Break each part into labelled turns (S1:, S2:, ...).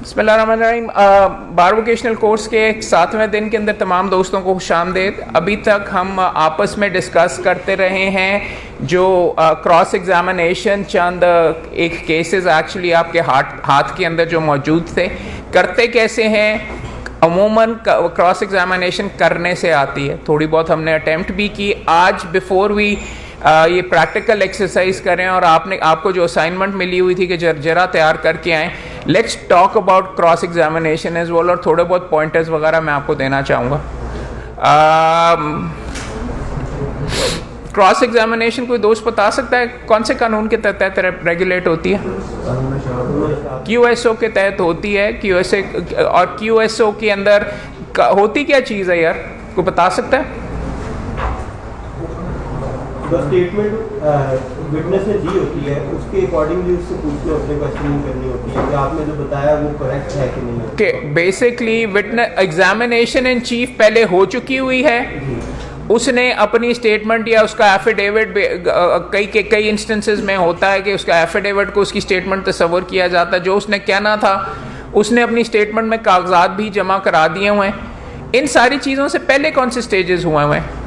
S1: बिस्मिल्लाहिर्रहमानिर्रहीम। बार vocational course के 7वें दिन के अंदर तमाम दोस्तों को खुशामदीद। अभी तक हम आपस में डिस्कस करते रहे हैं जो क्रॉस एग्जामिनेशन, चंद एक केसेस एक्चुअली आपके हाथ के अंदर जो मौजूद थे, करते कैसे हैं। अमूमन क्रॉस एग्जामिनेशन करने से आती है, थोड़ी बहुत हमने अटेम्प्ट भी की। आज बिफोर वी ये प्रैक्टिकल एक्सरसाइज करें और आपको जो असाइनमेंट मिली हुई थी कि जरा तैयार करके आएँ, let's talk about cross examination as well, और थोड़े बहुत पॉइंटर्स वगैरह मैं आपको देना चाहूँगा। क्रॉस एग्जामिनेशन कोई दोस्त बता सकता है कौन से कानून के तहत रेगुलेट होती है? QSO के तहत होती है। QSO और QSO के अंदर होती क्या चीज़ है यार, कोई बता सकता है?
S2: स्टेटमेंट विटनेस ने दी होती है, उसके अकॉर्डिंगली उससे पूछना, अपने क्वेश्चनिंग करनी होती है कि आपने जो बताया वो करेक्ट है कि नहीं है।
S1: कि basically witness examination in chief पहले हो चुकी हुई है, उसने अपनी स्टेटमेंट या उसका एफिडेविट, कई इंस्टेंसेस में होता है कि उसका एफिडेविट को उसकी स्टेटमेंट तस्वर किया जाता है। जो उसने कहना था उसने अपनी स्टेटमेंट में कागजात भी जमा करा दिए हुए हैं। इन सारी चीज़ों से पहले कौन से स्टेजेस हुए हुए हैं?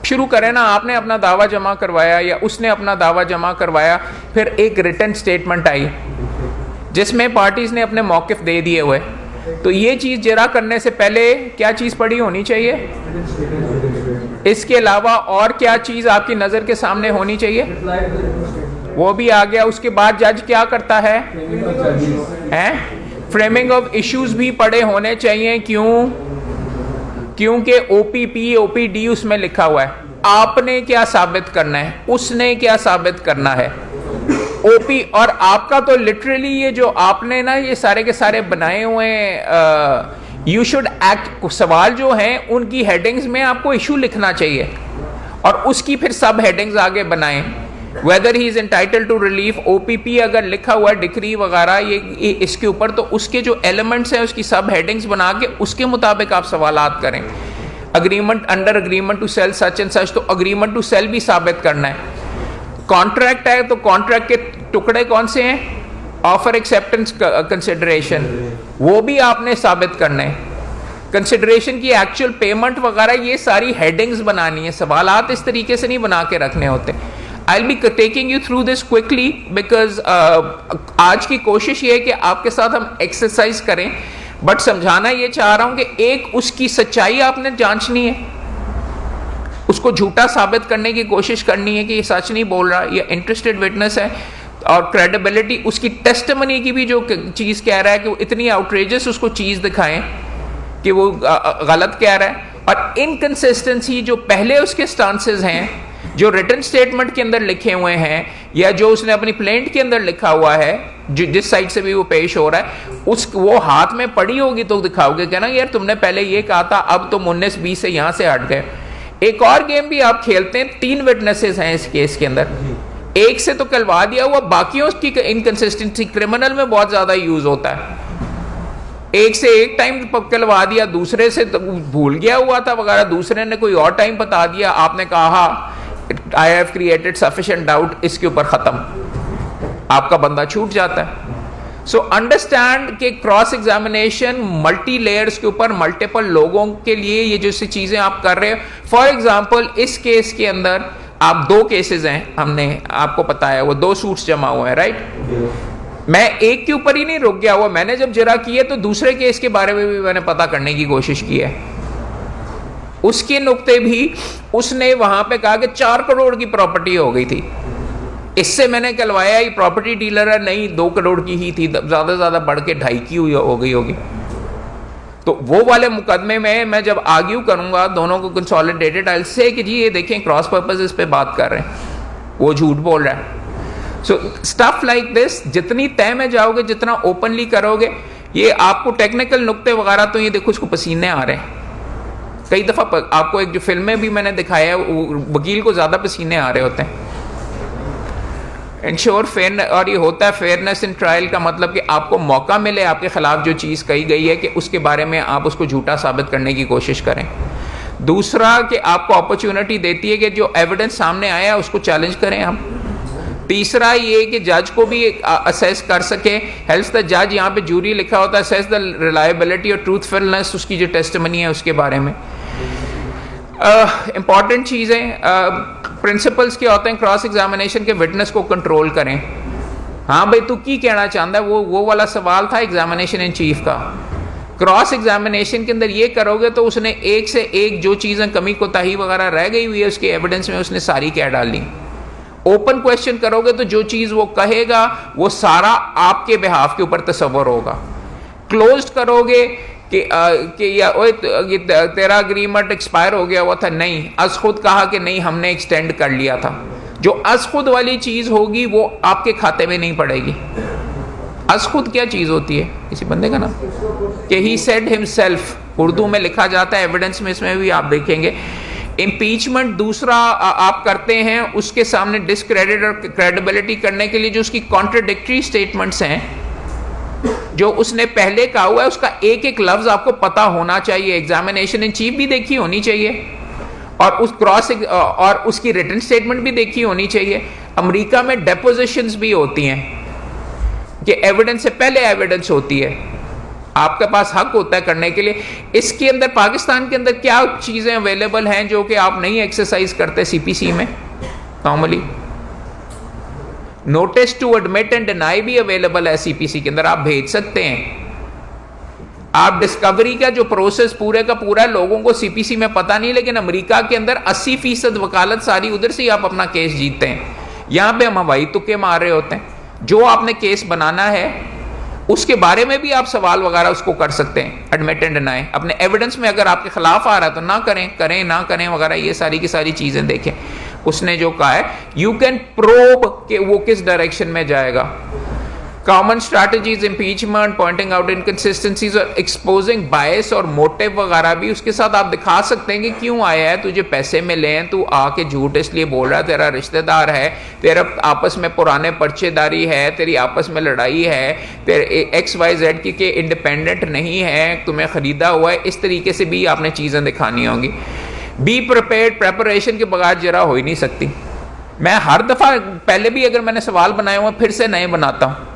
S1: शुरू करें ना, आपने अपना दावा जमा करवाया या उसने अपना दावा जमा करवाया, फिर एक रिटन स्टेटमेंट आई जिसमें पार्टीज ने अपने मौक़िफ़ दे दिए हुए। तो ये चीज़ जरा करने से पहले क्या चीज़ पड़ी होनी चाहिए? इसके अलावा और क्या चीज़ आपकी नज़र के सामने होनी चाहिए? वो भी आ गया। उसके बाद जज क्या करता है? फ्रेमिंग ऑफ इश्यूज भी पड़े होने चाहिए। क्यों? क्योंकि OPD उसमें लिखा हुआ है। आपने क्या साबित करना है, उसने क्या साबित करना है। OP और आपका तो लिटरली ये जो आपने ना ये सारे के सारे बनाए हुए यू शुड एक्ट, सवाल जो हैं उनकी हेडिंग्स में आपको इशू लिखना चाहिए और उसकी फिर सब हेडिंग्स आगे बनाएं। Whether he is entitled to relief, OPP अगर लिखा हुआ डिक्री वगैरह ये इसके ऊपर, तो उसके जो एलिमेंट्स हैं उसकी सब हेडिंग्स बना के उसके मुताबिक आप सवालात करें। Agreement, under agreement to sell such and such, तो अग्रीमेंट टू सेल भी साबित करना है। कॉन्ट्रैक्ट है तो कॉन्ट्रैक्ट के टुकड़े कौन से हैं? ऑफर, एक्सेप्टेंस, कंसिडरेशन, वो भी आपने साबित करना है। कंसिडरेशन की एक्चुअल पेमेंट वगैरह, ये सारी हेडिंग्स बनानी है। सवालात इस तरीके से नहीं बना के रखने होते। I'll be taking you through this quickly because आज की कोशिश ये है कि आपके साथ हम एक्सरसाइज करें, बट समझाना ये चाह रहा हूं कि एक उसकी सच्चाई आपने जांचनी है, उसको झूठा साबित करने की कोशिश करनी है कि ये सच नहीं बोल रहा, ये इंटरेस्टेड विटनेस है। और क्रेडिबिलिटी, उसकी टेस्टिमनी की भी जो चीज़ कह रहा है कि वो इतनी आउटरेजस उसको चीज़ दिखाएं कि वो गलत कह रहा है। और इनकंसिस्टेंसी जो पहले उसके स्टांसेस हैं, जो रिटन स्टेटमेंट के अंदर लिखे हुए हैं या जो उसने अपनी प्लेंट के अंदर लिखा हुआ है, जिस साइड से भी वो पेश हो रहा है, वो हाथ में पड़ी होगी तो दिखाओगे क्या ना, यार तुमने पहले ये कहा था, अब तुम 19-20 से यहाँ से हट गए। एक और गेम भी आप खेलते हैं, 3 विटनेसेस हैं इस केस के अंदर, एक से तो कलवा दिया हुआ, बाकियों की इनकंसिस्टेंसी क्रिमिनल में बहुत ज्यादा यूज होता है। एक से एक टाइम कलवा दिया, दूसरे से तो भूल गया हुआ था वगैरह, दूसरे ने कोई और टाइम बता दिया, आपने कहा I have created sufficient doubt, इसके ऊपर खत्म, आपका बंदा छूट जाता है। सो अंडरस्टैंड कि क्रॉस एग्जामिनेशन मल्टी लेयर्स के ऊपर मल्टीपल लोगों के लिए ये जैसी चीजें आप कर रहे हो। फॉर एग्जांपल इस केस के अंदर आप 2 केसेस हैं, हमने आपको बताया, वो 2 सूट्स जमा हुए हैं, राइट। मैं एक के ऊपर ही नहीं रुक गया हुआ, मैंने जब जरा किए तो दूसरे केस के बारे में भी मैंने पता करने की कोशिश की है। उसके नुक्ते भी उसने वहां पे कहा कि 4 करोड़ की प्रॉपर्टी हो गई थी, इससे मैंने कहलवाया ये प्रॉपर्टी डीलर है, नहीं 2 करोड़ की ही थी, ज्यादा से ज्यादा बढ़ के 2.5 की हो गई होगी। तो वो वाले मुकदमे में मैं जब आर्ग्यू करूंगा दोनों को कंसोलिडेटेड, आई विल से कि जी ये देखें क्रॉस पर्पसेस पे बात कर रहे हैं, वो झूठ बोल रहा है। सो स्टफ लाइक दिस, जितनी तय में जाओगे, जितना ओपनली करोगे, ये आपको टेक्निकल नुक्ते वगैरह, तो ये देखो उसको पसीने आ रहे हैं। कई दफ़ा आपको एक जो फिल्में भी मैंने दिखाया है, वकील को ज़्यादा पसीने आ रहे होते हैं। इंश्योर फेयर, और ये होता है फेयरनेस इन ट्रायल का मतलब कि आपको मौका मिले, आपके खिलाफ जो चीज़ कही गई है कि उसके बारे में आप उसको झूठा साबित करने की कोशिश करें। दूसरा कि आपको अपॉर्चुनिटी देती है कि जो एविडेंस सामने आया है उसको चैलेंज करें हम। तीसरा ये कि जज को भी असेस कर सके, हेल्प्स द जज, यहाँ पे जूरी लिखा होता है, असेस द रिलायबिलिटी और ट्रूथफुलनेस उसकी जो टेस्टिमनी है उसके बारे में। इंपॉर्टेंट चीज़ें प्रिंसिपल्स क्या होते हैं क्रॉस एग्जामिनेशन के, विटनेस को कंट्रोल करें। हाँ भाई तू की कहना चाहता है, वो वाला सवाल था एग्जामिनेशन इन चीफ का। क्रॉस एग्जामिनेशन के अंदर ये करोगे तो उसने एक से एक जो चीज़ें कमी कोताही वगैरह रह गई हुई है उसके एविडेंस में उसने सारी कह डाली। ओपन क्वेश्चन करोगे तो जो चीज़ वो कहेगा वो सारा आपके बिहाफ के ऊपर तस्वर होगा। क्लोज्ड करोगे कि या तेरा अग्रीमेंट एक्सपायर हो गया हुआ था, नहीं, अज खुद कहा कि नहीं हमने एक्सटेंड कर लिया था। जो अज खुद वाली चीज़ होगी वो आपके खाते में नहीं पड़ेगी। अज खुद क्या चीज़ होती है, किसी बंदे का नाम कि ही सेड हिमसेल्फ, उर्दू में लिखा जाता है, एविडेंस में इसमें भी आप देखेंगे। इम्पीचमेंट दूसरा आप करते हैं उसके सामने डिसक्रेडिट और क्रेडिबिलिटी करने के लिए जो उसकी कॉन्ट्रडिक्टरी स्टेटमेंट्स हैं, जो उसने पहले कहा हुआ है उसका एक एक लफ्ज आपको पता होना चाहिए। एग्जामिनेशन इन चीफ भी देखी होनी चाहिए और उस और उसकी रिटन स्टेटमेंट भी देखी होनी चाहिए। अमेरिका में डेपोजिशंस भी होती हैं कि एविडेंस से पहले एविडेंस होती है, आपके पास हक होता है करने के लिए। इसके अंदर पाकिस्तान के अंदर क्या चीज़ें अवेलेबल हैं जो कि आप नहीं एक्सरसाइज करते सीपीसी में normally? Notice to admit and deny भी अवेलेबल है सीपीसी के अंदर, आप भेज सकते हैं। आप डिस्कवरी का जो प्रोसेस पूरे का पूरा लोगों को सीपीसी में पता नहीं, लेकिन अमेरिका के अंदर 80% वकालत सारी उधर से ही आप अपना केस जीतते हैं। यहाँ पे हम हवाई तुक्के मार रहे होते हैं। जो आपने केस बनाना है उसके बारे में भी आप सवाल वगैरह उसको कर सकते हैं, एडमिट एंड डिनाई। अपने एविडेंस में अगर आपके खिलाफ आ रहा है तो ना करें, करें ना करें वगैरह, ये सारी की सारी चीज़ें देखें। उसने जो कहा है यू कैन प्रोब कि वो किस डायरेक्शन में जाएगा। Common strategies impeachment, pointing out inconsistencies और एक्सपोजिंग बायस और मोटिव वगैरह भी उसके साथ आप दिखा सकते हैं कि क्यों आया है, तुझे पैसे मिले हैं, तू आके झूठ इसलिए बोल रहा है, तेरा रिश्तेदार है, तेरा आपस में पुराने पर्चेदारी है, तेरी आपस में लड़ाई है, तेरे XYZ की इंडिपेंडेंट नहीं है, तुम्हें ख़रीदा हुआ है। इस तरीके से भी आपने चीज़ें दिखानी होंगी। बी प्रिपेयर्ड, प्रेपरेशन के बगैर जरा हो ही नहीं सकती। मैं हर दफ़ा पहले भी अगर मैंने सवाल बनाए हुए फिर से नए बनाता हूँ,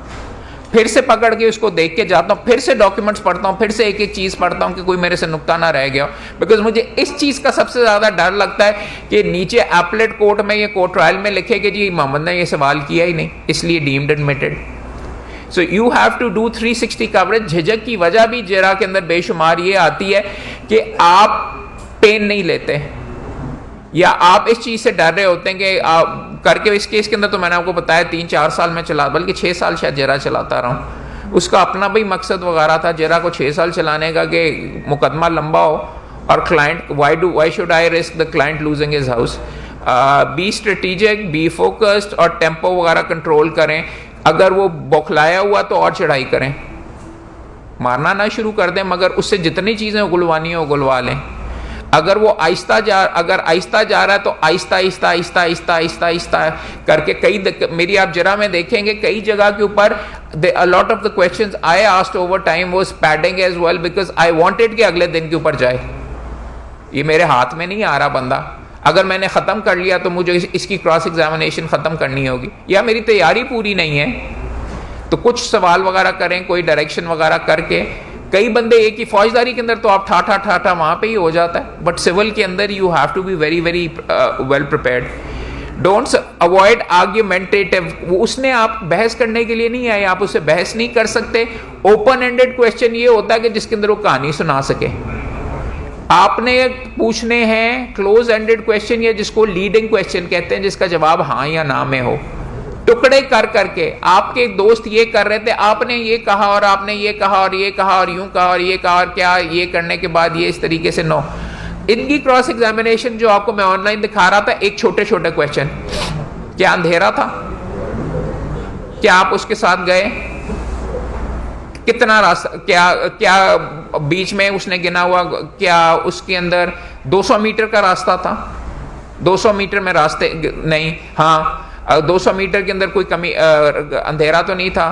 S1: फिर से पकड़ के उसको देख के जाता हूँ, फिर से डॉक्यूमेंट्स पढ़ता हूँ, फिर से एक एक चीज़ पढ़ता हूँ कि कोई मेरे से नुक्ता ना रह गया हो। बिकॉज मुझे इस चीज़ का सबसे ज़्यादा डर लगता है कि नीचे एपलेट कोर्ट में या कोर्ट ट्रायल में लिखे कि जी मोहम्मद ने ये सवाल किया ही नहीं इसलिए deemed admitted. So you have to do 360 coverage. झिझक की वजह भी जेरा के अंदर बेशुमार ये आती है कि आप पेन नहीं लेते या आप इस चीज़ से डर रहे होते हैं कि आप करके। इस केस के अंदर तो मैंने आपको बताया 3-4 साल में चला, बल्कि 6 साल शायद जेरा चलाता रहा हूँ। उसका अपना भी मकसद वगैरह था जेरा को 6 साल चलाने का कि मुकदमा लंबा हो और client why should I risk the client losing his house. Be strategic, be focused और टेम्पो वगैरह कंट्रोल करें। अगर वो बौखलाया हुआ तो और चढ़ाई करें, मारना ना शुरू कर दें, मगर उससे जितनी चीज़ें उगलवानी है उगलवा लें। अगर वो आहिस्ता जा रहा है तो आहिस्ता आहिस्ता आहिस्ता आहिस्ता आहिस्ता आहिस्ता करके मेरी आप जरा में देखेंगे कई जगह के ऊपर a lot of the questions I asked over time was padding as well because I wanted कि अगले दिन के ऊपर जाए। ये मेरे हाथ में नहीं आ रहा बंदा, अगर मैंने ख़त्म कर लिया तो मुझे इसकी क्रॉस एग्जामिनेशन ख़त्म करनी होगी या मेरी तैयारी पूरी नहीं है। तो कुछ सवाल वगैरह करें, कोई डायरेक्शन वगैरह करके। कई बंदे एक ही फौजदारी के अंदर तो आप ठाठा वहाँ पे ही हो जाता है, बट सिविल के अंदर you have to be very very well prepared. Don't avoid argumentative. उसने आप बहस करने के लिए नहीं आए, आप उससे बहस नहीं कर सकते। ओपन एंडेड क्वेश्चन ये होता है कि जिसके अंदर वो कहानी सुना सके। आपने पूछने हैं क्लोज एंडेड क्वेश्चन या जिसको लीडिंग क्वेश्चन कहते हैं, जिसका जवाब हाँ या ना में हो। टुकड़े कर करके आपके दोस्त ये कर रहे थे, आपने ये कहा और आपने ये कहा और ये कहा और यूं कहा और ये कहा और क्या ये करने के बाद ये इस तरीके से। नो, इनकी क्रॉस एग्जामिनेशन जो आपको मैं ऑनलाइन दिखा रहा था, एक छोटे छोटे क्वेश्चन, क्या अंधेरा था, क्या आप उसके साथ गए, कितना रास्ता, क्या बीच में उसने गिना हुआ, क्या उसके अंदर 200 मीटर का रास्ता था, 200 मीटर में रास्ते नहीं, हाँ 200 मीटर के अंदर कोई कमी अंधेरा तो नहीं था,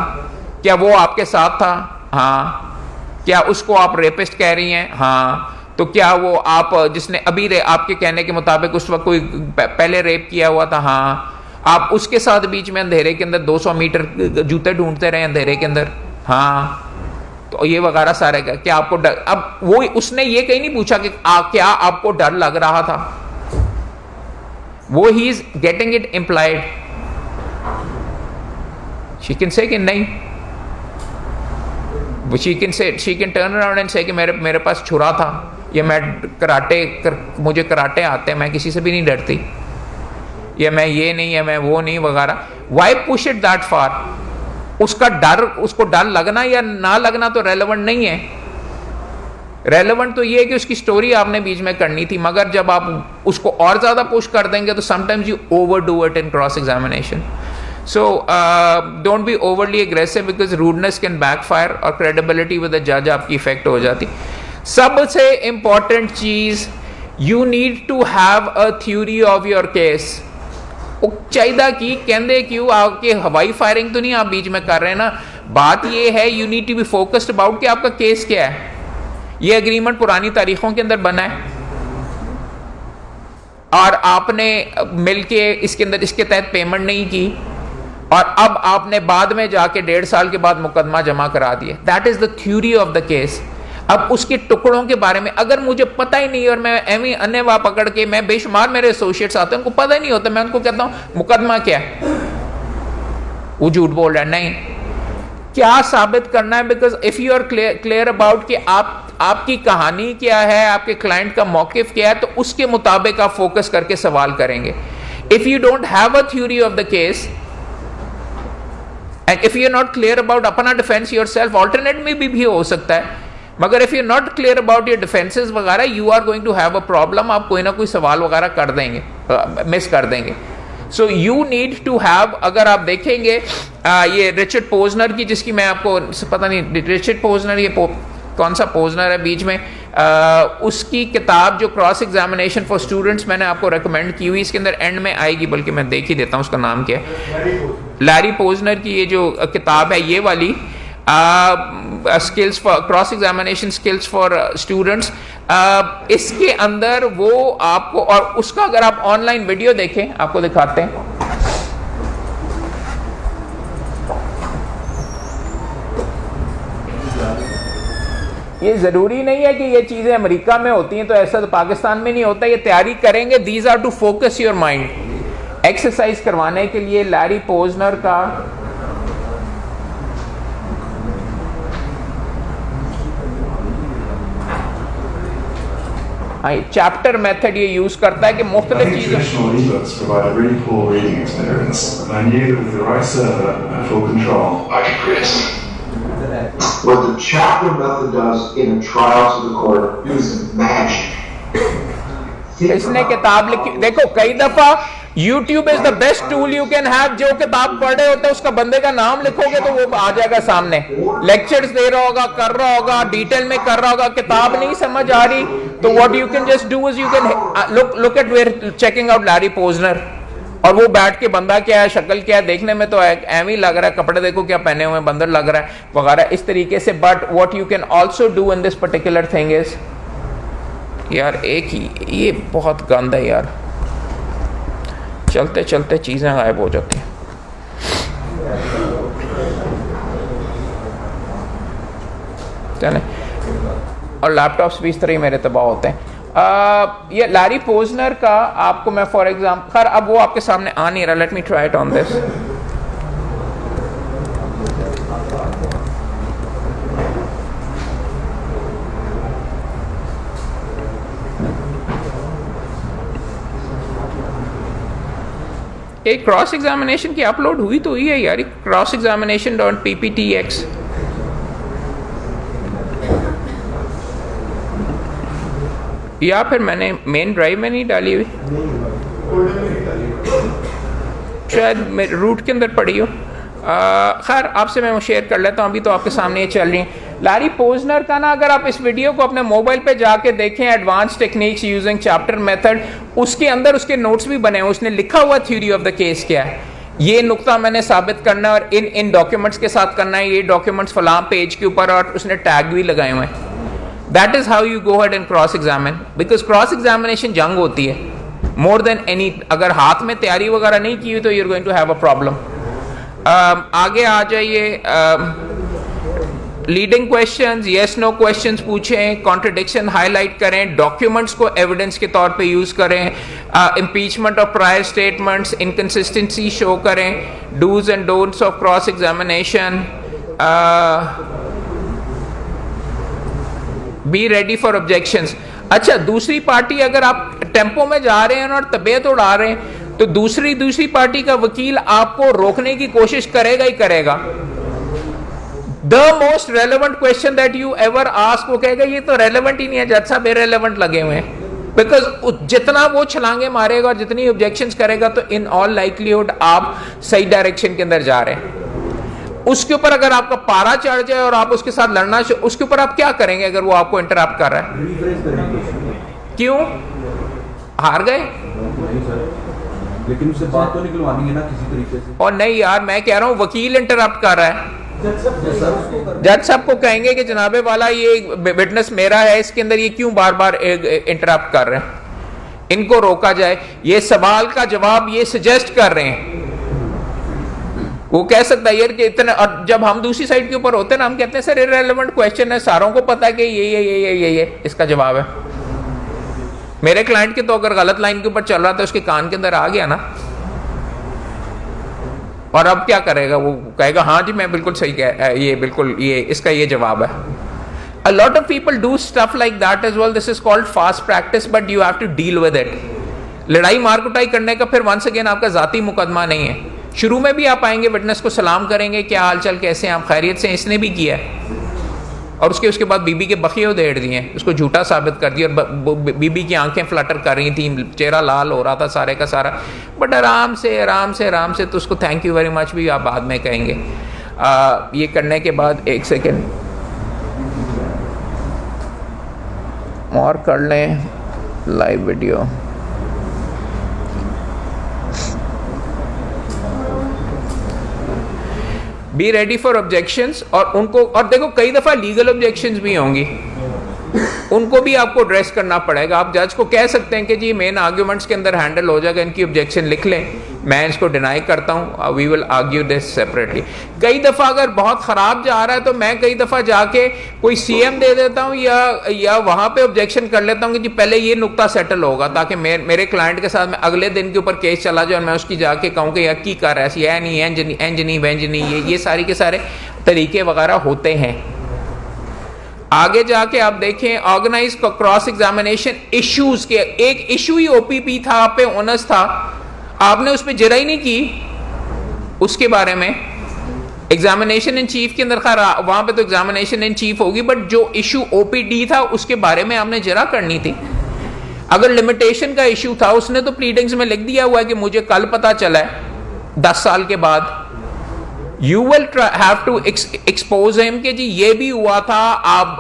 S1: क्या वो आपके साथ था, हाँ, क्या उसको आप रेपिस्ट कह रही हैं, हाँ, तो क्या वो आप जिसने अभी आपके कहने के मुताबिक उस वक्त कोई पहले रेप किया हुआ था, हाँ, आप उसके साथ बीच में अंधेरे के अंदर 200 मीटर जूते ढूंढते रहे अंधेरे के अंदर, हाँ, तो ये वगैरह सारे का क्या आपको डर, अब वो उसने ये कहीं नहीं पूछा कि क्या आपको डर लग रहा था, वो he is getting it implied, she can say कि नहीं, she can turn around and से कि मेरे पास छुरा था, या मैं मुझे कराटे आते हैं, मैं किसी से भी नहीं डरती, या मैं ये नहीं, या मैं वो नहीं वगैरह। Why push it that far? उसका डर, उसको डर लगना या ना लगना तो रेलेवेंट नहीं है। रेलेवेंट तो ये है कि उसकी स्टोरी आपने बीच में करनी थी, मगर जब आप उसको और ज्यादा पुश कर देंगे तो sometimes you overdo it in cross examination. So don't be overly aggressive because rudeness can backfire और credibility with the judge आपकी इफेक्ट हो जाती। सबसे important चीज, you need to have a theory of your case। वो चाहिए कि कहते क्यों आपके हवाई फायरिंग तो नहीं आप बीच में कर रहे हैं ना, बात ये है you need to be focused about कि आपका केस क्या है। ये एग्रीमेंट पुरानी तारीखों के अंदर बना है और आपने मिलके इसके अंदर इसके तहत पेमेंट नहीं की और अब आपने बाद में जाके 1.5 साल के बाद मुकदमा जमा करा दिया। That is the theory of the case. अब उसके टुकड़ों के बारे में अगर मुझे पता ही नहीं और मैं एवं अन्यवा पकड़ के, मैं बेशुमार मेरे एसोसिएट्स आते हैं उनको पता ही नहीं होता, मैं उनको कहता हूं मुकदमा क्या है, वो झूठ बोल रहा है। नहीं, क्या साबित करना है? Because if you are clear about कि आपकी कहानी क्या है, आपके क्लाइंट का मौकिफ क्या है, तो उसके मुताबिक आप फोकस करके सवाल करेंगे। If you don't have a theory of the case and if you are not clear about अपना डिफेंस योरसेल्फ, ऑल्टरनेट में भी हो सकता है, मगर if you are not clear about your defences वगैरह, you are going to have a problem. आप कोई ना कोई सवाल वगैरह कर देंगे, मिस कर देंगे। So you need to have, अगर आप देखेंगे ये रिचर्ड पोजनर की, जिसकी मैं आपको पता नहीं रिचर्ड पोजनर ये कौन सा पोजनर है बीच में, उसकी किताब जो क्रॉस एग्जामिनेशन फॉर स्टूडेंट्स मैंने आपको रेकमेंड की हुई, इसके अंदर एंड में आएगी, बल्कि मैं देख ही देता हूँ उसका नाम क्या है। लैरी पोजनर की ये जो किताब है ये वाली, skills for cross examination skills for students, इसके अंदर वो आपको, और उसका अगर आप ऑनलाइन वीडियो देखें, आपको दिखाते हैं। ये जरूरी नहीं है कि ये चीजें अमेरिका में होती हैं तो ऐसा तो पाकिस्तान में नहीं होता। ये तैयारी करेंगे, these are to focus your mind. Exercise करवाने के लिए लैरी पोजनर का चैप्टर मेथड ये यूज करता है कि मुख्तलिफ चीजें।
S3: What the chapter method does in a trial to the court is magic.
S1: इसने किताब लिखी, देखो कई दफा YouTube is the best tool you can have। जो किताब पढ़ रहे होते हैं उसका बंदे का नाम लिखोगे तो वो आ जाएगा सामने, लेक्चर्स दे रहा होगा, कर रहा होगा, डिटेल में कर रहा होगा, किताब नहीं समझ आ रही तो what you can just do is you can look at where checking out Larry Posner, और वो बैठ के बंदा क्या है, शक्ल क्या है, देखने में तो एम ही लग रहा है, कपड़े देखो क्या पहने हुए, बंदर लग रहा है वगैरह इस तरीके से। But what you can also do in this particular thing is, यार एक ही ये बहुत गंद है यार, चलते चलते चीजें गायब हो जाती हैं। चले, और लैपटॉप्स भी इस तरह ही मेरे तबाह होते हैं। ये लैरी पोजनर का आपको मैं फॉर एग्जाम्पल, खैर अब वो आपके सामने आ नहीं रहा, let me try it on this. एक क्रॉस एग्जामिनेशन की अपलोड हुई तो हुई है यार, क्रॉस एग्जामिनेशन .pptx। या फिर मैंने मेन ड्राइव में नहीं डाली हुई, शायद मेरे रूट के अंदर पड़ी हो। खैर आपसे मैं वो शेयर कर लेता हूँ, अभी तो आपके सामने ये चल रही है। लैरी पोजनर का ना, अगर आप इस वीडियो को अपने मोबाइल पे जाके देखें, advance techniques using chapter method, उसके अंदर उसके नोट्स भी बने हुए, उसने लिखा हुआ थ्योरी ऑफ द केस क्या है, ये नुक्ता मैंने साबित करना है और इन डॉक्यूमेंट्स के साथ करना है, ये डॉक्यूमेंट्स फलां पेज के ऊपर, और उसने टैग भी लगाए हुए हैं। That is how you go ahead and cross examine, because cross examination जंग होती है। More than any. अगर हाथ में तैयारी वगैरह नहीं की हुई तो you are going to have a problem. आगे आ जाइए। Leading questions, yes no questions पूछें, कॉन्ट्रडिक्शन हाईलाइट करें, डॉक्यूमेंट्स को एविडेंस के तौर पे यूज करें, impeachment of prior statements, inconsistency show करें, dos and don'ts of cross examination, be ready for objections. अच्छा, दूसरी पार्टी अगर आप टेम्पो में जा रहे हैं और तबीयत उड़ा रहे हैं तो दूसरी पार्टी का वकील आपको रोकने की कोशिश करेगा ही करेगा। The most relevant question that you ever ask, वो कहेगा ये तो रेलेवेंट ही नहीं है, जज साहब इरेलेवेंट लगे हुए हैं। बिकॉज जितना वो छलांगे मारेगा और जितनी ऑब्जेक्शंस करेगा तो इन ऑल लाइकलीहुड आप सही डायरेक्शन के अंदर जा रहे हैं। उसके ऊपर अगर आपका पारा चढ़ जाए और आप उसके साथ लड़ना, उसके ऊपर आप क्या करेंगे अगर वो आपको इंटरप्ट कर रहा है? क्यों हार गए?
S4: लेकिन उससे बात तो निकलवानी है ना किसी तरीके से।
S1: और नहीं यार, मैं कह रहा हूं वकील इंटरप्ट कर रहा है, जज साहब को कहेंगे कि जनाबे वाला ये विटनेस मेरा है, इसके अंदर ये क्यों बार बार इंटरप्ट कर रहे हैं, इनको रोका जाए। ये सवाल का जवाब ये सजेस्ट कर रहे हैं। वो कह सकता है यार कि इतना, और जब हम दूसरी साइड के ऊपर होते हैं ना, हम कहते हैं सर इररिलेवेंट क्वेश्चन है, सारों को पता है कि ये इसका जवाब है। मेरे क्लाइंट के तो अगर गलत लाइन के ऊपर चल रहा था, उसके कान के अंदर आ गया ना, और अब क्या करेगा? वो कहेगा हाँ जी मैं बिल्कुल सही कह, ये बिल्कुल ये इसका ये जवाब है। A lot of people do stuff like that as well. This is called fast practice, but you have to deal with it. लड़ाई मार कुटाई करने का फिर वंस अगेन आपका जाती मुकदमा नहीं है। शुरू में भी आप आएंगे, विटनेस को सलाम करेंगे, क्या हाल चाल, कैसे हैं आप, खैरियत से? इसने भी किया है, और उसके बाद बीबी के बखिए उधेड़ दिए, उसको झूठा साबित कर दिया, और बीबी की आंखें फ्लटर कर रही थी, चेहरा लाल हो रहा था सारे का सारा। बट आराम से तो उसको थैंक यू वेरी मच भी आप बाद में कहेंगे। ये करने के बाद एक सेकेंड और कर लें live video. B ready for objections, और उनको, और देखो कई दफ़ा लीगल ऑब्जेक्शंस भी होंगी, उनको भी आपको एड्रेस करना पड़ेगा। आप जज को कह सकते हैं कि जी मेन आर्ग्यूमेंट्स के अंदर हैंडल हो जाएगा, इनकी ऑब्जेक्शन लिख लें, मैं इसको डिनाई करता हूँ, we will argue this separately. कई दफ़ा अगर बहुत ख़राब जा रहा है तो मैं कई दफ़ा जाके कोई सीएम दे देता हूँ या वहाँ पे ऑब्जेक्शन कर लेता हूँ कि जी पहले ये नुक्ता सेटल होगा, ताकि मेरे क्लाइंट के साथ में अगले दिन के ऊपर केस चला जाए और मैं उसकी जाके कहूँ कि यार की कर रहा है, यह नहीं एंज नहीं वेंज नहीं, ये सारी के सारे तरीके वगैरह होते हैं। आगे जाके आप देखें ऑर्गेनाइज क्रॉस एग्जामिनेशन इश्यूज के, एक इशू ही ओपीपी था, आप पे ऑनर्स था, आपने उस पर जरा ही नहीं की उसके बारे में। एग्जामिनेशन इन चीफ के अंदर खैर वहां पे तो एग्जामिनेशन इन चीफ होगी, बट जो इशू ओपीडी था उसके बारे में आपने जरा करनी थी। अगर लिमिटेशन का इशू था, उसने तो प्लीडिंग्स में लिख दिया हुआ है कि मुझे कल पता चला है 10 साल के बाद। You will have to expose him कि जी ये भी हुआ था,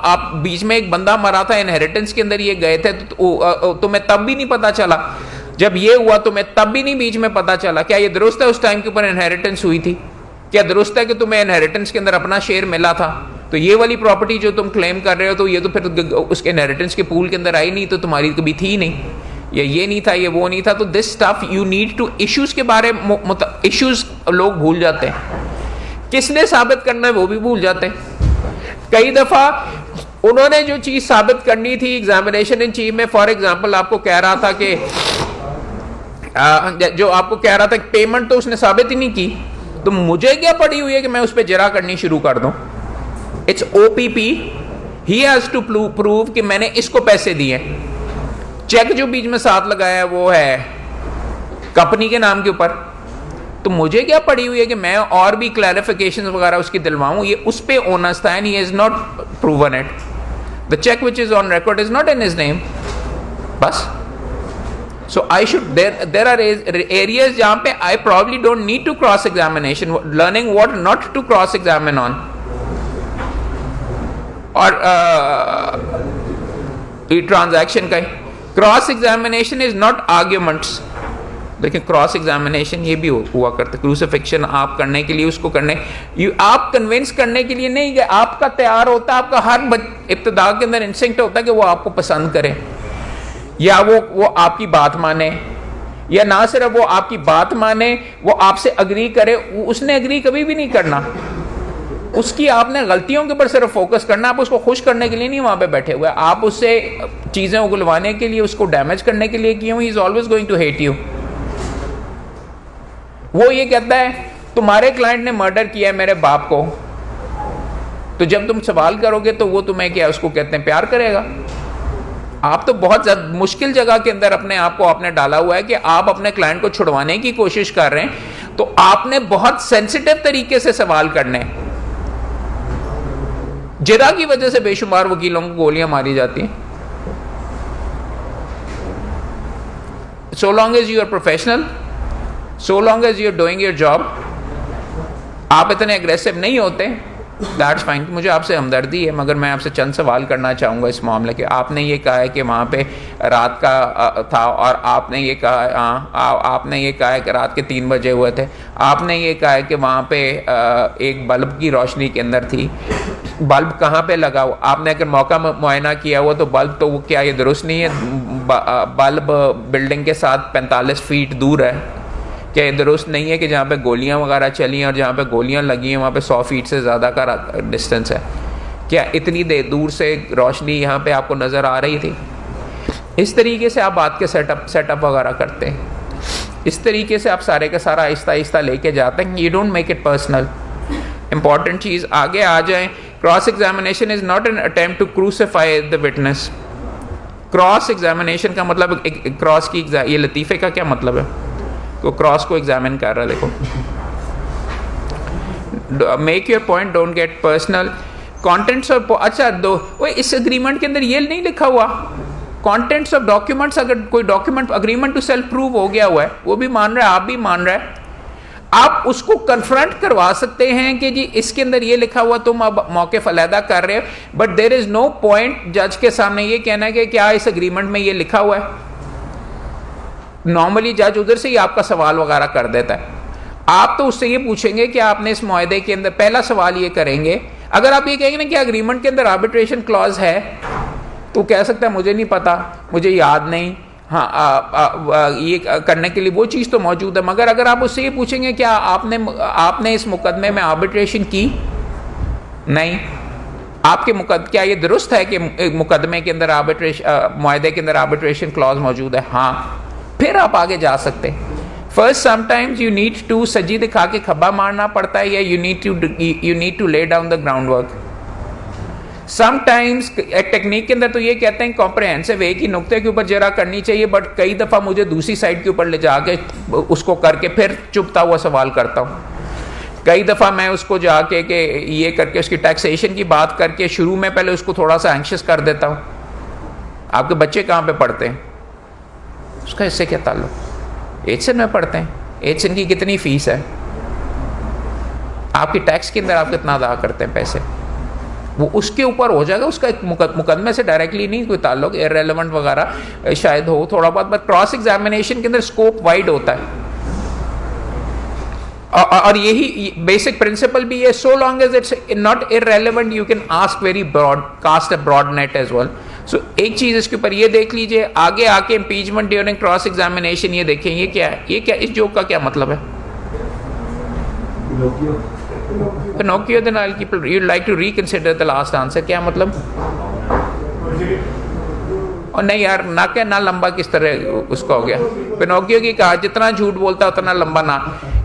S1: आप बीच में एक बंदा मरा था, इनहेरिटेंस के अंदर ये गए थे, तो तुम्हें तब भी नहीं पता चला, जब ये हुआ तुम्हें तब भी नहीं बीच में पता चला। क्या ये दुरुस्त है उस टाइम के ऊपर इनहेरिटेंस हुई थी? क्या दुरुस्त है कि तुम्हें इनहेरिटेंस के अंदर अपना शेयर मिला था? तो ये वाली प्रॉपर्टी जो तुम क्लेम कर रहे हो, तो ये तो फिर उसके इनहेरिटेंस के पूल के अंदर आई नहीं, तो तुम्हारी कभी थी नहीं, या ये नहीं था, ये वो नहीं था। तो this stuff you need to, issues के बारे में इश्यूज लोग भूल जाते हैं, किसने साबित करना है वो भी भूल जाते हैं। कई दफा उन्होंने जो चीज साबित करनी थी एग्जामिनेशन इन चीफ में, फॉर एग्जांपल आपको कह रहा था कि जो आपको कह रहा था कि पेमेंट तो उसने साबित ही नहीं की, तो मुझे क्या पड़ी हुई है कि मैं उस पर जरा करनी शुरू कर दूं? It's OPP, he has to prove कि मैंने इसको पैसे दिए। चेक जो बीच में साथ लगाया है वो है कंपनी के नाम के ऊपर, तो मुझे क्या पड़ी हुई है कि मैं और भी क्लैरिफिकेशन वगैरह उसकी दिलवाऊं? ये उस पे ओनर्स था, and he has not proven it. The cheque which is on record is not in his name. बस so I should, there are areas जहां पे I probably don't need to cross examination, learning what not to cross examine on, और transaction का cross examination is not arguments. लेकिन cross examination ये भी हुआ करता, क्रूसिफिक्शन आप करने के लिए, उसको करने, आप कन्विंस करने के लिए नहीं, आपका तैयार होता है, आपका हर इब्तिदा के अंदर इंस्टिंक्ट होता है कि वो आपको पसंद करे या वो आपकी बात माने या ना सिर्फ वो आपकी बात माने, वो आपसे अग्री करे, उसने अग्री कभी भी नहीं करना। उसकी आपने गलतियों के ऊपर सिर्फ फोकस करना, आप उसको खुश करने के लिए नहीं वहां पे बैठे हुए, आप उससे चीजें उगलवाने के लिए, उसको डैमेज करने के लिए क्यों? He is always going to hate you. वो ये कहता है तुम्हारे क्लाइंट ने मर्डर किया है मेरे बाप को, तो जब तुम सवाल करोगे तो वो तुम्हें क्या उसको कहते हैं प्यार करेगा? आप तो बहुत ज्यादा मुश्किल जगह के अंदर अपने आप को आपने डाला हुआ है कि आप अपने क्लाइंट को छुड़वाने की कोशिश कर रहे हैं, तो आपने बहुत सेंसिटिव तरीके से सवाल करने हैं। जिदा की वजह से बेशुमार वकीलों को गोलियां मारी जाती हैं। So long as you are professional, so long as you are doing your job, आप इतने अग्रेसिव नहीं होते, दैट्स फाइन। मुझे आपसे हमदर्दी है, मगर मैं आपसे चंद सवाल करना चाहूँगा इस मामले के। आपने ये कहा है कि वहाँ पे रात का था, और आपने ये कहा आपने ये कहा है कि रात के 3 बजे हुए थे। आपने ये कहा है कि वहाँ पे एक बल्ब की रोशनी के अंदर थी। बल्ब कहाँ पे लगा हुआ? आपने अगर मौका मुआयना किया हुआ तो बल्ब तो वो क्या ये दुरुस्त नहीं है? बल्ब बिल्डिंग के साथ 45 फीट दूर है, क्या ये दुरुस्त नहीं है कि जहाँ पे गोलियां वगैरह चली हैं और जहाँ पे गोलियां लगी हैं वहाँ पे 100 फीट से ज़्यादा का डिस्टेंस है? क्या इतनी देर दूर से रोशनी यहाँ पे आपको नज़र आ रही थी? इस तरीके से आप बात के सेटअप वगैरह करते हैं, इस तरीके से आप सारे का सारा आहिस्ता आहिस्ता लेके जाते हैं। You don't make it personal. Important चीज़ आगे आ जाए, cross examination is not an attempt to crucify the witness. Cross examination का मतलब क्रॉस की ये लतीफ़े का क्या मतलब है? तो क्रॉस को एग्जामिन कर रहा है, देखो, make your point, don't get personal. Contents of, अच्छा दो वो इस एग्रीमेंट के अंदर ये नहीं लिखा हुआ कॉन्टेंट्स ऑफ डॉक्यूमेंट्स। अगर कोई document agreement to sell prove हो गया हुआ है, वो भी मान रहा है, आप भी मान रहा है, आप उसको कन्फ्रंट करवा सकते हैं कि जी इसके अंदर ये लिखा हुआ, तुम अब मौके फलैदा कर रहे हो, but there is no point जज के सामने ये कहना कि क्या इस एग्रीमेंट में ये लिखा हुआ है। नॉर्मली जज उधर से ही आपका सवाल वगैरह कर देता है। आप तो उससे ये पूछेंगे कि आपने इस मुआहदे के अंदर, पहला सवाल ये करेंगे, अगर आप ये कहेंगे ना कि अग्रीमेंट के अंदर आर्बिट्रेशन क्लॉज है, तो कह सकता है मुझे नहीं पता, मुझे याद नहीं, हाँ ये करने के लिए वो चीज़ तो मौजूद है। मगर अगर आप उससे ये पूछेंगे क्या आपने इस मुकदमे में आर्बिट्रेशन की? नहीं। आपके क्या ये दुरुस्त है कि मुकदमे के अंदर मुआहदे के अंदर आर्बिट्रेशन क्लॉज मौजूद है? हाँ, फिर आप आगे जा सकते हैं। First sometimes you need to सजी दिखा के खब्बा मारना पड़ता है, या you need to lay down the ground work. Sometimes technique के अंदर तो ये कहते हैं कॉम्प्रहेंसिव एक ही नुक्ते के ऊपर जरा करनी चाहिए, बट कई दफ़ा मुझे दूसरी साइड के ऊपर ले जाके उसको करके फिर चुपता हुआ सवाल करता हूँ। कई दफ़ा मैं उसको जाके कि ये करके उसकी टैक्सेशन की बात करके शुरू में पहले उसको थोड़ा सा एंक्शस कर देता हूँ। आपके बच्चे कहाँ पे पढ़ते हैं? उसका इससे क्या ताल्लुक? एचसन में पढ़ते हैं, एचसन की कितनी फ़ीस है? आपकी टैक्स के अंदर आप कितना अदा करते हैं पैसे? वो उसके ऊपर हो जाएगा, उसका एक मुकदमे से डायरेक्टली नहीं कोई ताल्लुक, इररेलेवेंट वगैरह शायद हो थोड़ा बहुत, बट क्रॉस एग्जामिनेशन के अंदर स्कोप वाइड होता है। और यही बेसिक प्रिंसिपल भी है, so long as it's not irrelevant you can ask very broad, cast a broad net as well. So एक चीज़ इसके ऊपर ये देख लीजिए, आगे आके इम्पीचमेंट ड्यूरिंग क्रॉस एग्जामिनेशन, ये देखें ये क्या है, ये क्या, इस जोक का क्या मतलब है? Pinocchio, then I'll keep. You'd like to reconsider the last answer. क्या मतलब? और नहीं यार, ना क्या ना लंबा किस तरह उसका हो गया। पिनोकियो की कहा जितना झूठ बोलता उतना लंबा ना।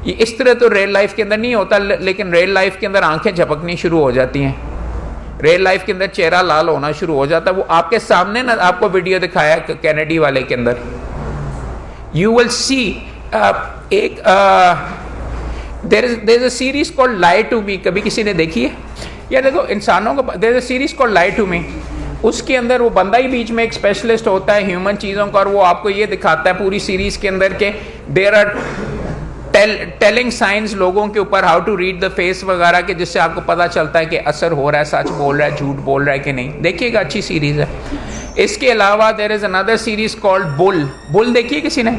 S1: ये इस तरह तो रियल लाइफ के अंदर नहीं होता, लेकिन रियल लाइफ के अंदर आंखें झपकनी शुरू हो जाती हैं, रियल लाइफ के अंदर चेहरा लाल होना शुरू हो जाता है। वो आपके सामने ना आपको वीडियो दिखाया कैनेडी वाले के अंदर, यू विल सी एक there is a series called Lie to Me. कभी किसी ने देखी है? या देखो इंसानों को, there is a series called Lie to Me. उसके अंदर वो बंदा ही बीच में एक स्पेशलिस्ट होता है ह्यूमन चीज़ों का, और वो आपको ये दिखाता है पूरी सीरीज के अंदर के देयर आर टेलिंग साइंस लोगों के ऊपर, how to read the face वगैरह के, जिससे आपको पता चलता है कि असर हो रहा है, सच बोल रहा है, झूठ बोल रहा है कि नहीं। देखिएगा, अच्छी सीरीज है। इसके अलावा there is another series called Bull. Bull देखिए किसी ने?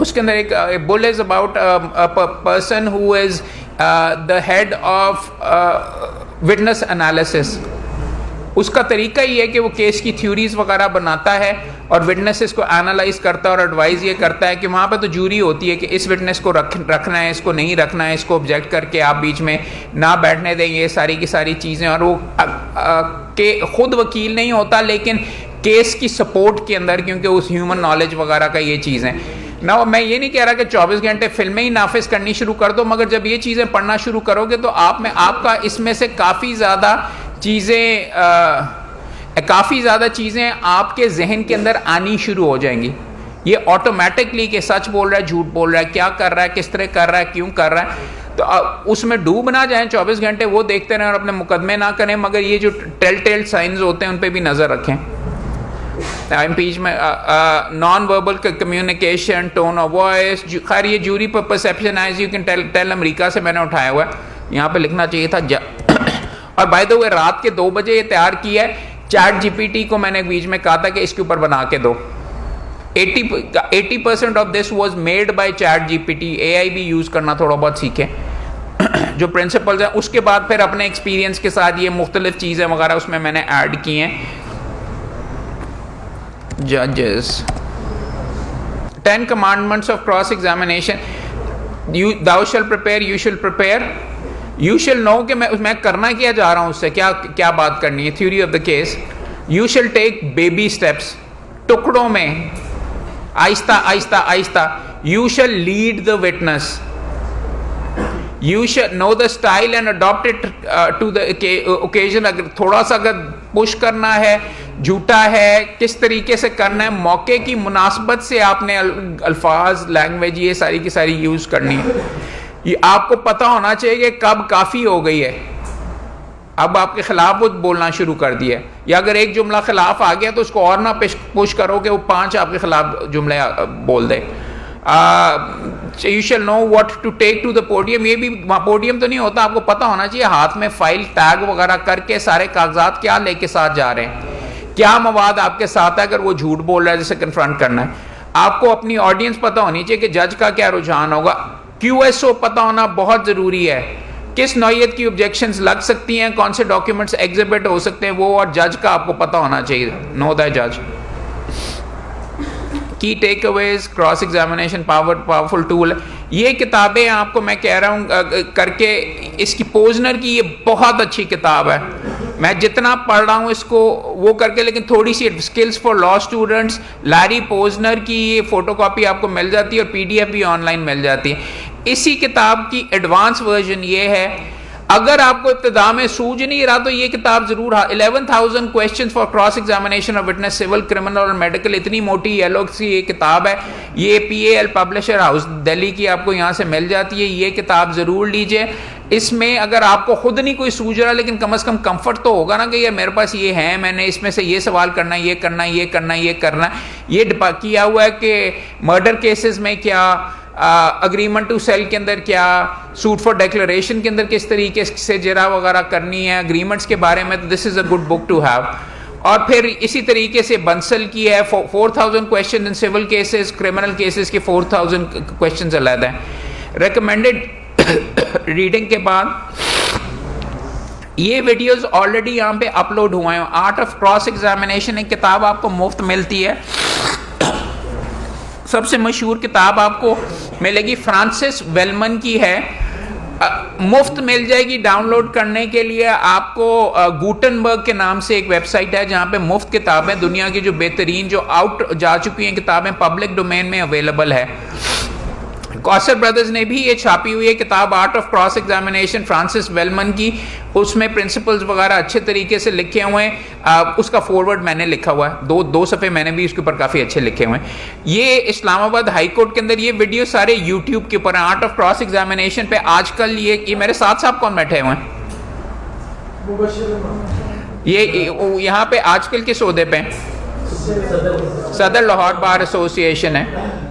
S1: उसके अंदर एक Bull is about a person who is the head of witness analysis. उसका तरीका ये है कि वो केस की थ्योरीज वगैरह बनाता है और विटनेसेस को एनालाइज करता है और एडवाइस ये करता है कि वहाँ पे तो जूरी होती है कि इस विटनेस को रखना है, इसको नहीं रखना है, इसको ऑब्जेक्ट करके आप बीच में ना बैठने दें, ये सारी की सारी चीज़ें। और वो के खुद वकील नहीं होता लेकिन केस की सपोर्ट के अंदर, क्योंकि उस ह्यूमन नॉलेज वगैरह का ये चीज़ है ना। मैं ये नहीं कह रहा कि 24 घंटे फिल्में ही नाफिज करनी शुरू कर दो, मगर जब ये चीज़ें पढ़ना शुरू करोगे तो आपका इसमें से काफ़ी ज़्यादा चीज़ें आपके जहन के अंदर आनी शुरू हो जाएंगी। ये ऑटोमेटिकली कि सच बोल रहा है, झूठ बोल रहा है, क्या कर रहा है, किस तरह कर रहा है, क्यों कर रहा है, तो उसमें डूब ना जाएं 24 घंटे, वो देखते रहें और अपने मुकदमे ना करें, मगर ये जो टेल साइंस होते हैं उन पर भी नज़र रखें। Impeachment, non verbal communication, tone of voice, खैर ये जूरी पर perception as you can tell America से मैंने उठाया हुआ है, यहाँ पे लिखना चाहिए था। और बाय द वे रात के 2 बजे ये तैयार किया है। चैट जीपीटी को मैंने बीच में कहा था कि इसके ऊपर बना के दो। 80% of this was made by chat GPT. AI भी यूज़ करना थोड़ा बहुत सीखे जो प्रिंसिपल्स हैं, उसके बाद फिर अपने एक्सपीरियंस के साथ ये मुख्तलिफ चीज़ें वगैरह उसमें मैंने ऐड की हैं। जजेस, 10 commandments of cross examination, thou shall prepare, you shall prepare, you shall know कि मैं करना क्या जा रहा हूँ, उससे क्या बात करनी है, theory of the case, you shall take baby steps, टुकड़ों में Aahista Aahista Aahista, you shall lead the witness, you shall know the style and adopt it to the occasion। अगर थोड़ा सा अगर पुश करना है, झूठा है, किस तरीके से करना है, मौके की मुनासबत से आपने अल्फाज, लैंग्वेज, ये सारी की सारी यूज़ करनी है। ये आपको पता होना चाहिए कि कब काफ़ी हो गई है, अब आपके खिलाफ वो बोलना शुरू कर दिया है, या अगर एक जुमला खिलाफ आ गया तो उसको और ना पुश करो कि वो 5 आपके खिलाफ जुमले बोल दे। You shall know what to take to the podium, ये भी पोडियम तो नहीं होता, आपको पता होना चाहिए हाथ में फाइल टैग वगैरह करके सारे कागजात क्या लेके साथ जा रहे हैं, क्या मवाद आपके साथ है, अगर वो झूठ बोल रहा है जिसे कन्फ्रंट करना है। आपको अपनी ऑडियंस पता होनी चाहिए कि जज का क्या रुझान होगा। QSO पता होना बहुत ज़रूरी है, किस नौयत की ऑब्जेक्शंस लग सकती हैं, कौन से डॉक्यूमेंट्स एग्जिबिट हो सकते हैं, वो और जज का आपको पता होना चाहिए। नो द जज। Key takeaways, cross examination powerful tool, ये किताबें आपको मैं कह रहा हूँ करके, इसकी पोजनर की ये बहुत अच्छी किताब है, मैं जितना पढ़ रहा हूँ इसको वो करके, लेकिन थोड़ी सी skills for law students, Larry Pozner की ये फोटोकॉपी आपको मिल जाती है और PDF भी ऑनलाइन मिल जाती है। इसी किताब की एडवांस वर्जन ये है, अगर आपको इब्तिदा में सूझ नहीं रहा तो ये किताब जरूर, 11,000 question for cross examination of witness, civil, criminal और मेडिकल, इतनी मोटी येलो सी ये किताब है। ये PAL पब्लिशर हाउस दिल्ली की आपको यहाँ से मिल जाती है, ये किताब ज़रूर लीजिए। इसमें अगर आपको खुद नहीं कोई सूझ रहा, लेकिन कम से कम कंफर्ट तो होगा ना कि यार मेरे पास ये है, मैंने इसमें से ये सवाल करना है, ये करना है, ये करना है, ये करना है। ये किया हुआ है कि मर्डर केसेस में क्या, अग्रीमेंट टू सेल के अंदर क्या, सूट फॉर डिक्लेरेशन के अंदर किस तरीके से जरा वगैरह करनी है, अग्रीमेंट्स के बारे में, तो this is a good book to have. और फिर इसी तरीके से बंसल की है 4000 question in civil cases, criminal cases के 4000 क्वेश्चन अलग हैं। रिकमेंडेड रीडिंग के बाद ये वीडियोस ऑलरेडी यहाँ पे अपलोड हुए हैं। आर्ट ऑफ क्रॉस एग्जामिनेशन एक किताब आपको मुफ्त मिलती है, सबसे मशहूर किताब आपको मिलेगी, फ्रांसिस वेलमन की है, मुफ्त मिल जाएगी डाउनलोड करने के लिए आपको। गुटनबर्ग के नाम से एक वेबसाइट है जहाँ पे मुफ्त किताबें, दुनिया की जो बेहतरीन जो आउट जा चुकी हैं किताबें पब्लिक डोमेन में अवेलेबल है। कॉसर ब्रदर्स ने भी ये छापी हुई है किताब, art of cross examination, Francis Wellman की, उसमें प्रिंसिपल्स वगैरह अच्छे तरीके से लिखे हुए हैं। उसका फॉरवर्ड मैंने लिखा हुआ है, दो सफ़े मैंने भी उसके ऊपर काफ़ी अच्छे लिखे हुए हैं। ये इस्लामाबाद हाई कोर्ट के अंदर ये वीडियो सारे यूट्यूब के ऊपर हैं, आर्ट ऑफ क्रॉस एग्जामिनेशन पे। आजकल ये मेरे साथ साहब कौन बैठे हुए हैं, ये यहाँ पे आजकल के सौदे पे सदर लाहौर बार एसोसिएशन है,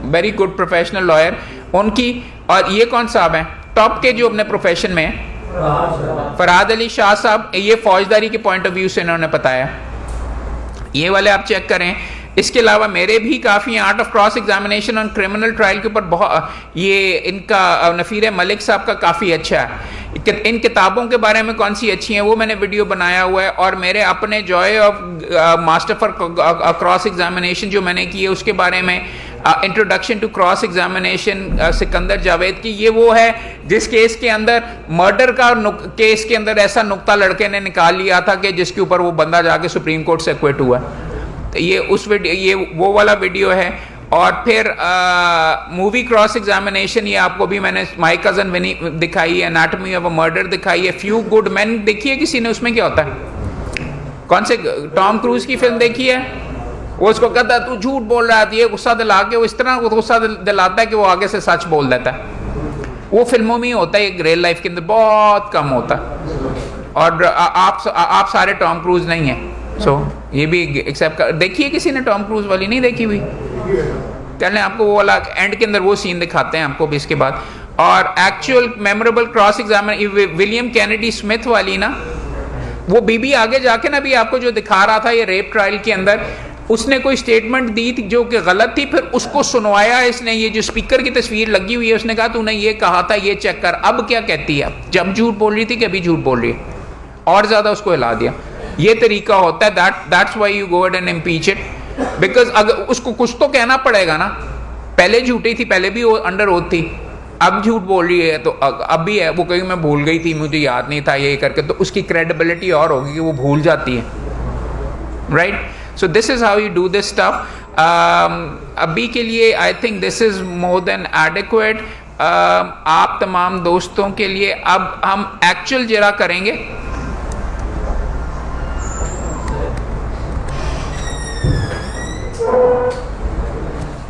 S1: वेरी गुड प्रोफेशनल लॉयर उनकी। और ये कौन साहब हैं टॉप के जो अपने प्रोफेशन में, फरहाद अली शाह साहब, ये फौजदारी के पॉइंट ऑफ व्यू से इन्होंने बताया, ये वाले आप चेक करें। इसके अलावा मेरे भी काफ़ी आर्ट ऑफ क्रॉस एग्जामिनेशन और क्रिमिनल ट्रायल के ऊपर बहुत, ये इनका नफ़ीर मलिक साहब का काफ़ी अच्छा है। इन किताबों के बारे में कौन सी अच्छी हैं वो मैंने वीडियो बनाया हुआ है, और मेरे अपने joy of master for cross examination जो मैंने की है उसके बारे में, introduction to cross examination Sikandar Javed की, ये वो है जिस केस के अंदर मर्डर का केस के अंदर ऐसा नुक्ता लड़के ने निकाल लिया था कि जिसके ऊपर वो बंदा जाके सुप्रीम कोर्ट से एक्विट हुआ। तो ये उस वीडियो, ये वो वाला वीडियो है। और फिर मूवी क्रॉस एग्जामिनेशन, ये आपको भी मैंने माय कजन विनी दिखाई है, एनाटमी ऑफ अ मर्डर दिखाई है, फ्यू गुड मैन देखी है किसी ने? उसमें क्या होता है, कौन से टॉम क्रूज की फिल्म देखी है? वो उसको कहता है तू झूठ बोल रहा है, ये गुस्सा दिला के वो इस तरह गुस्सा दिलाता है कि वो आगे से सच बोल देता है। वो फिल्मों में ही होता है, रियल लाइफ के अंदर बहुत कम होता है। और आप सारे टॉम क्रूज नहीं हैं, सो ये भी एक्सेप्ट कर। देखिए किसी ने टॉम क्रूज वाली? नहीं देखी हुई? चलें, आपको वो वाला एंड के अंदर वो सीन दिखाते हैं आपको भी इसके बाद। और actual memorable cross examination William Kennedy Smith वाली ना, वो बीबी आगे जाके ना भी आपको जो दिखा रहा था ये रेप ट्रायल के अंदर, उसने कोई स्टेटमेंट दी थी जो कि गलत थी, फिर उसको सुनवाया इसने। ये जो स्पीकर की तस्वीर लगी हुई है, उसने कहा तूने ये कहा था, ये चेक कर, अब क्या कहती है, जब झूठ बोल रही थी कि अभी झूठ बोल रही है, और ज्यादा उसको हिला दिया। ये तरीका होता है, that's why you go ahead and impeach it, because अगर उसको कुछ तो कहना पड़ेगा ना। पहले झूठी थी, पहले भी वो अंडर ओथ थी, अब झूठ बोल रही है तो अब भी है। वो कहीं मैं भूल गई थी, मुझे याद नहीं था ये करके, तो उसकी क्रेडिबिलिटी और होगी कि वो भूल जाती है, right? So this is how you do this stuff. अभी के लिए I think this is more than adequate. आप तमाम दोस्तों के लिए अब हम एक्चुअल जरा करेंगे।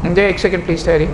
S1: मुझे एक सेकेंड प्लीज ठहरिए।